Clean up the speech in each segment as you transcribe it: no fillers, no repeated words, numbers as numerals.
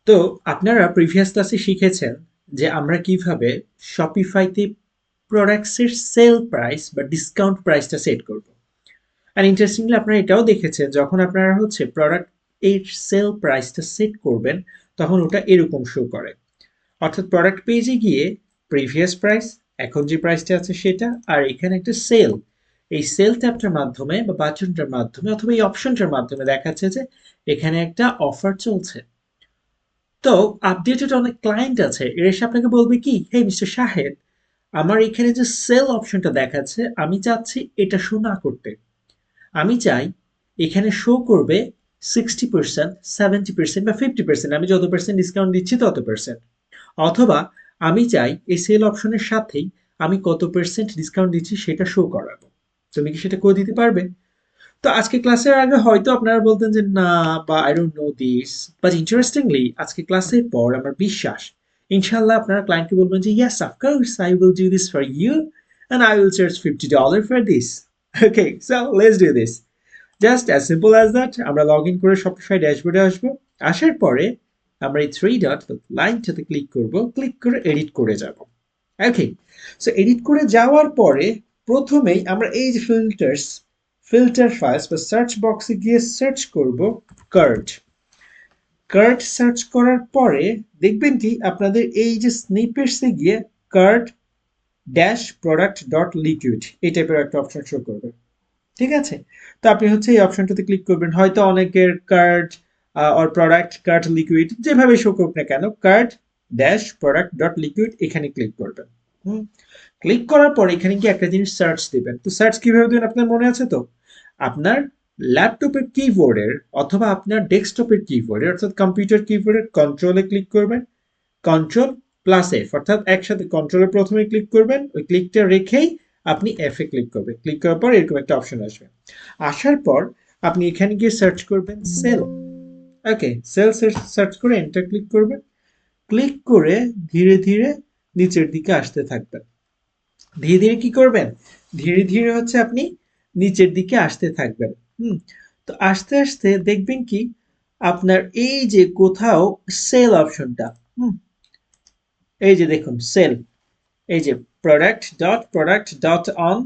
তো আপনারা প্রিভিয়াস ক্লাসে শিখেছেন যে আমরা কিভাবে শপিফাইতে প্রোডাক্টসের সেল প্রাইস বা ডিসকাউন্ট প্রাইসটা সেট করব। আর ইন্টারেস্টিংলি আপনারা এটাও দেখেছেন যখন আপনারা হচ্ছে প্রোডাক্ট এর সেল প্রাইসটা সেট করবেন তখন ওটা এরকম শো করে। অর্থাৎ প্রোডাক্ট পেজে গিয়ে প্রিভিয়াস প্রাইস, এখন যে প্রাইসটা আছে সেটা, আর এখানে একটা সেল, এই সেল ট্যাবটার মাধ্যমে বা বাটনটার মাধ্যমে অথবা এই অপশনটার মাধ্যমে দেখাচ্ছে যে এখানে একটা অফার চলছে। তো আপডেটেড অনেক ক্লায়েন্ট আছে, এরা এসে আপনাকে বলবে কি, হে মিস্টার শাহেদ, আমার এখানে যে সেল অপশনটা দেখাচ্ছে আমি চাচ্ছি এটা শো না করতে। আমি চাই এখানে শো করবে 60%, 70% বা 50%, আমি যত পার্সেন্ট ডিসকাউন্ট দিচ্ছি তত পার্সেন্ট। অথবা আমি চাই এই সেল অপশনের সাথেই আমি কত পার্সেন্ট ডিসকাউন্ট দিচ্ছি সেটা শো করাবো। তুমি কি সেটা করে দিতে পারবে? তো আজকে ক্লাসের আগে হয়তো আপনারা বলতেন যে না, বা I don't know this, but interestingly আজকে ক্লাসের পর আমার বিশ্বাস ইনশাল্লাহ আপনারা ক্লায়েন্টকে বলবেন যে yes of course I will do this for you and I will charge $50 for this. Okay, so let's do this. Just as simple as that, আমরা লগ ইন করে শপিফাই ড্যাশবোর্ডে আসবো। আসার পরে আমরা এই থ্রি ডট লাইনটাতে ক্লিক করব, ক্লিক করে এডিট করে যাব। ওকে, সো এডিট করে যাওয়ার পরে প্রথমেই আমরা এই যে ফিল্টার ফাইলস বা সার্চ বক্সে গিয়ে সার্চ করব কার্ড। কার্ড সার্চ করার পরে দেখবেন কি আপনাদের এই যে স্নিপেটসে গিয়ে card dash product dot liquid এই টাইপের একটা অপশন শো করবে। ঠিক আছে? তো আপনি হচ্ছে এই অপশনটাতে ক্লিক করবেন। হয়তো অনেকের card or product card liquid যেভাবে শো করুক না কেন, card dash product dot liquid এখানে ক্লিক করবেন। হুম, ক্লিক করার পর এখানে গিয়ে একটা জিনিস সার্চ দিবেন। তো সার্চ কিভাবে দিবেন আপনার মনে আছে তো? আপনার ল্যাপটপের কিবোর্ডের অথবা আপনার ডেস্কটপের কিবোর্ডে অর্থাৎ কম্পিউটার কিবোর্ডের কন্ট্রোলে ক্লিক করবেন, কন্ট্রোল প্লাস এফ, অর্থাৎ একসাথে কন্ট্রোলের প্রথমে ক্লিক করবেন, ওই ক্লিকটা রেখেই আপনি এফ এ ক্লিক করবেন। ক্লিক করার পর এরকম একটা অপশন আসবে। আসার পর আপনি এখানে গিয়ে সার্চ করবেন সেল। ওকে, সেল সার্চ করে এন্টার ক্লিক করবেন। ক্লিক করে ধীরে ধীরে নিচের দিকে আসতে থাকবেন। ধীরে ধীরে কি করবেন? ধীরে ধীরে হচ্ছে আপনি নিচের দিকে আসতে থাকবেন। হুম, তো আস্তে আস্তে দেখবেন কি আপনার এই যে কোথাও সেল অপশনটা, হুম, এই যে দেখুন সেল, এই যে product.on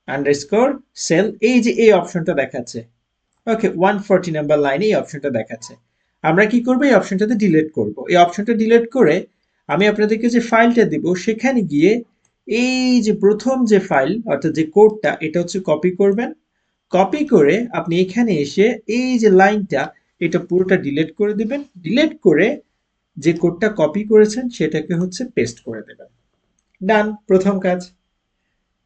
আন্ডারস্কোর সেল, এই যে এই অপশনটা দেখাচ্ছে। ওকে, 140 নাম্বার লাইনে এই অপশনটা দেখাচ্ছে। আমরা কি করবো? এই অপশনটাতে ডিলিট করব। এই অপশনটা ডিলিট করে আমি আপনাদেরকে যে ফাইলটা দিব সেখানে গিয়ে এই যে প্রথম যে ফাইল অর্থাৎ যে কোডটা এটা হচ্ছে কপি করবেন। কপি করে আপনি এখানে এসে এই যে লাইনটা এটা পুরোটা ডিলিট করে দিবেন। ডিলিট করে যে কোডটা কপি করেছেন সেটাকে হচ্ছে পেস্ট করে দেবেন। ডান, প্রথম কাজ।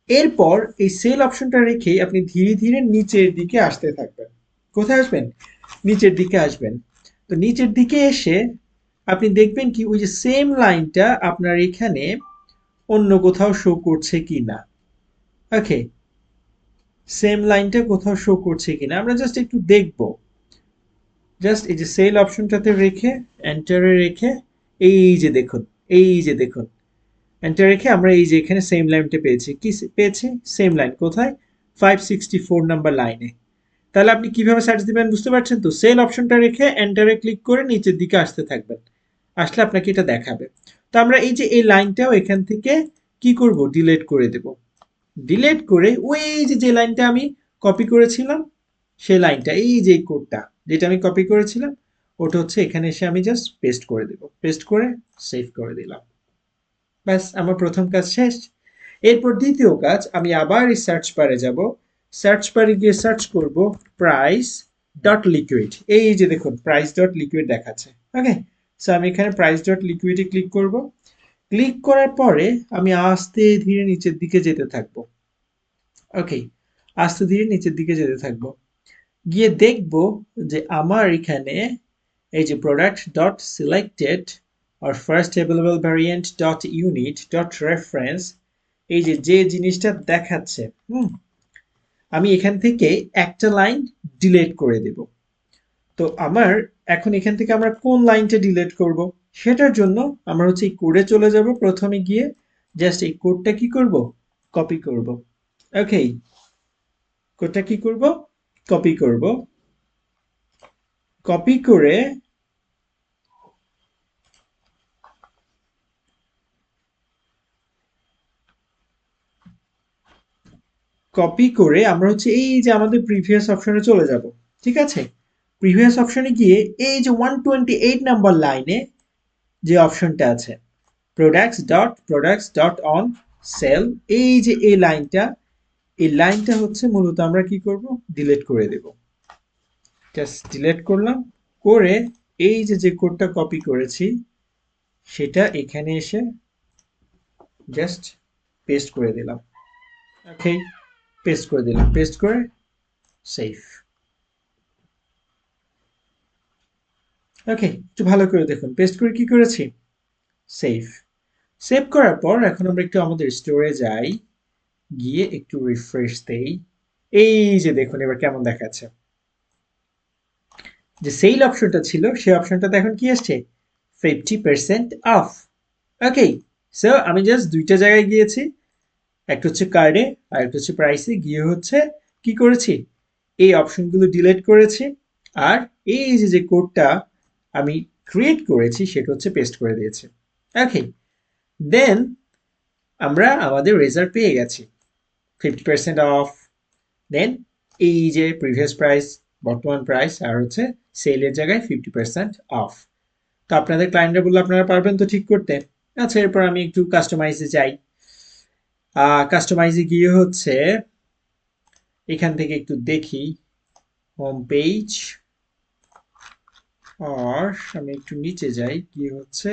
এরপর এই সেল অপশনটা রেখে আপনি ধীরে ধীরে নিচের দিকে আসতে থাকবেন। কোথায় আসবেন? নিচের দিকে আসবেন। তো নিচের দিকে এসে আপনি দেখবেন কি ওই যে সেম লাইনটা আপনার এখানে অন্য কোথাও শো করছে কি না। ওকে, সেম লাইনটা কোথাও শো করছে কিনা আমরা জাস্ট একটু দেখব। জাস্ট এই যে সেল অপশনটাতে রেখে এন্টারে রেখে এই যে দেখুন, এই যে দেখুন, এন্টার রেখে আমরা এই যে এখানে সেম লাইনটা পেয়েছি। কি পেয়েছি? সেম লাইন কোথায়? 564 নাম্বার লাইনে। তাহলে আপনি কিভাবে সার্চ দিবেন বুঝতে পারছেন তো? সেল অপশনটা রেখে এন্টারে ক্লিক করে নিচের দিকে আসতে থাকবেন। আসলে আপনাকে এটা দেখাবে। তো আমরা এই যে এই লাইনটাও এখান থেকে কি করব? ডিলিট করে দেব। ডিলিট করে ওই যে যে লাইনটা আমি কপি করেছিলাম সেই লাইনটা, এই যে কোডটা যেটা আমি কপি করেছিলাম ওটা হচ্ছে এখানে এসে আমি জাস্ট পেস্ট করে দেব। পেস্ট করে সেভ করে দিলাম। ব্যাস, আমার প্রথম কাজ শেষ। এরপর দ্বিতীয় কাজ, আমি আবার এই সার্চ বারে যাব। সার্চ বারে গিয়ে সার্চ করব প্রাইস ডট লিকুইড। এই যে দেখুন প্রাইস ডট লিকুইড দেখাচ্ছে। ওকে, সো আমি এখানে প্রাইস ডট লিকুইডে ক্লিক করব। ক্লিক করার পরে আমি আস্তে ধীরে নিচের দিকে যেতে থাকবো। ওকে, আস্তে ধীরে নিচের দিকে যেতে থাকবো। গিয়ে দেখব যে আমার এখানে এই যে product dot selected or first available variant dot unit dot reference, এই যে যে জিনিসটা দেখাচ্ছে, হুম, আমি এখান থেকে একটা লাইন ডিলিট করে দেব। তো আমার এখন এখান থেকে আমরা কোন লাইনটা ডিলিট করব সেটার জন্য আমরা হচ্ছে এই কোডে চলে যাব। প্রথমে গিয়ে জাস্ট এই কোডটা কি করব? কপি করব। ওকে, কোডটা কি করব? কপি করব। কপি করে কপি করে আমরা হচ্ছে এই যে আমাদের প্রিভিয়াস অপশনে চলে যাব। ঠিক আছে, প্রিভিয়াস অপশনে গিয়ে এই যে 128 নাম্বার লাইনে যে অপশনটা আছে products.on sell, এই যে এই লাইনটা হচ্ছে মূলত আমরা কি করব, ডিলিট করে দেব। জাস্ট ডিলিট করলাম, করে এই যে কোডটা কপি করেছি সেটা এখানে এসে জাস্ট পেস্ট করে দিলাম। ওকে, পেস্ট করে দিলাম, পেস্ট করে সেভ। ওকে, একটু ভালো করে দেখুন, পেস্ট করে কি করেছি, সেভ। সেভ করার পর এখন আমরা একটু আমাদের স্টোরে যাই, গিয়ে একটু রিফ্রেশ দেই। এই যে দেখুন এবার কেমন দেখাচ্ছে, যে সেল অপশনটা ছিল সেই অপশনটাতে এখন কি আসছে, 50% অফ। ওকে, সো আমি জাস্ট দুইটা জায়গায় গিয়েছি, একটা হচ্ছে কার্ডে আর একটা হচ্ছে প্রাইসে, গিয়ে হচ্ছে কি করেছি, এই অপশনগুলো ডিলিট করেছি, আর এই যে কোডটা আমি ক্রিয়েট করেছি সেটা হচ্ছে পেস্ট করে দিয়েছি। ওকে, দেন আমরা আমাদের রেজাল্ট পেয়ে গেছি, 50% অফ। দেন এই যে প্রিভিয়াস প্রাইস, বর্তমান প্রাইস, আর হচ্ছে সেলের জায়গায় 50% অফ। তো আপনাদের ক্লায়েন্টরা বললো আপনারা পারবেন তো ঠিক করতে। আচ্ছা, এরপর আমি একটু কাস্টমাইজে যাই। কাস্টমাইজে গিয়ে হচ্ছে এখান থেকে একটু দেখি হোম পেজ, আর আমি একটু নিচে যাই, কি হচ্ছে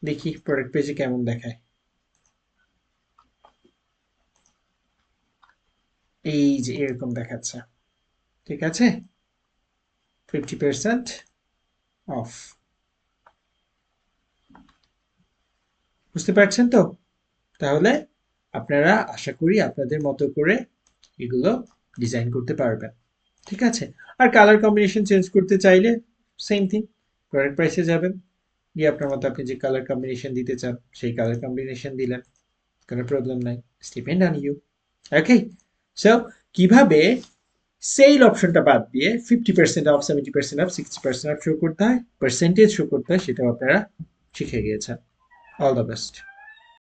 দেখি প্রোডাক্ট পেজে কেমন দেখায়। এই যে এরকম দেখাচ্ছে, ঠিক আছে, 50% অফ। বুঝতে পারছেন তো? তাহলে আপনারা আশা করি আপনাদের মতো করে এগুলো ডিজাইন করতে পারবেন। ঠিক আছে, আর কালার কম্বিনেশন চেঞ্জ করতে চাইলে সেম থিং, প্রোডাক্ট প্রাইসে যাবেন, গিয়ে আপনার মতো আপনি যে কালার কম্বিনেশন দিতে চান সেই কালার কম্বিনেশন দিলেন, কোনো প্রবলেম নাই, depend on you. Okay, so কিভাবে সেল অপশনটা বাদ দিয়ে 50% অফ, 70% অফ, 60% অফ শো করতে হয়, পার্সেন্টেজ শো করতে হয়, সেটাও আপনারা শিখে গিয়েছেন। All the best.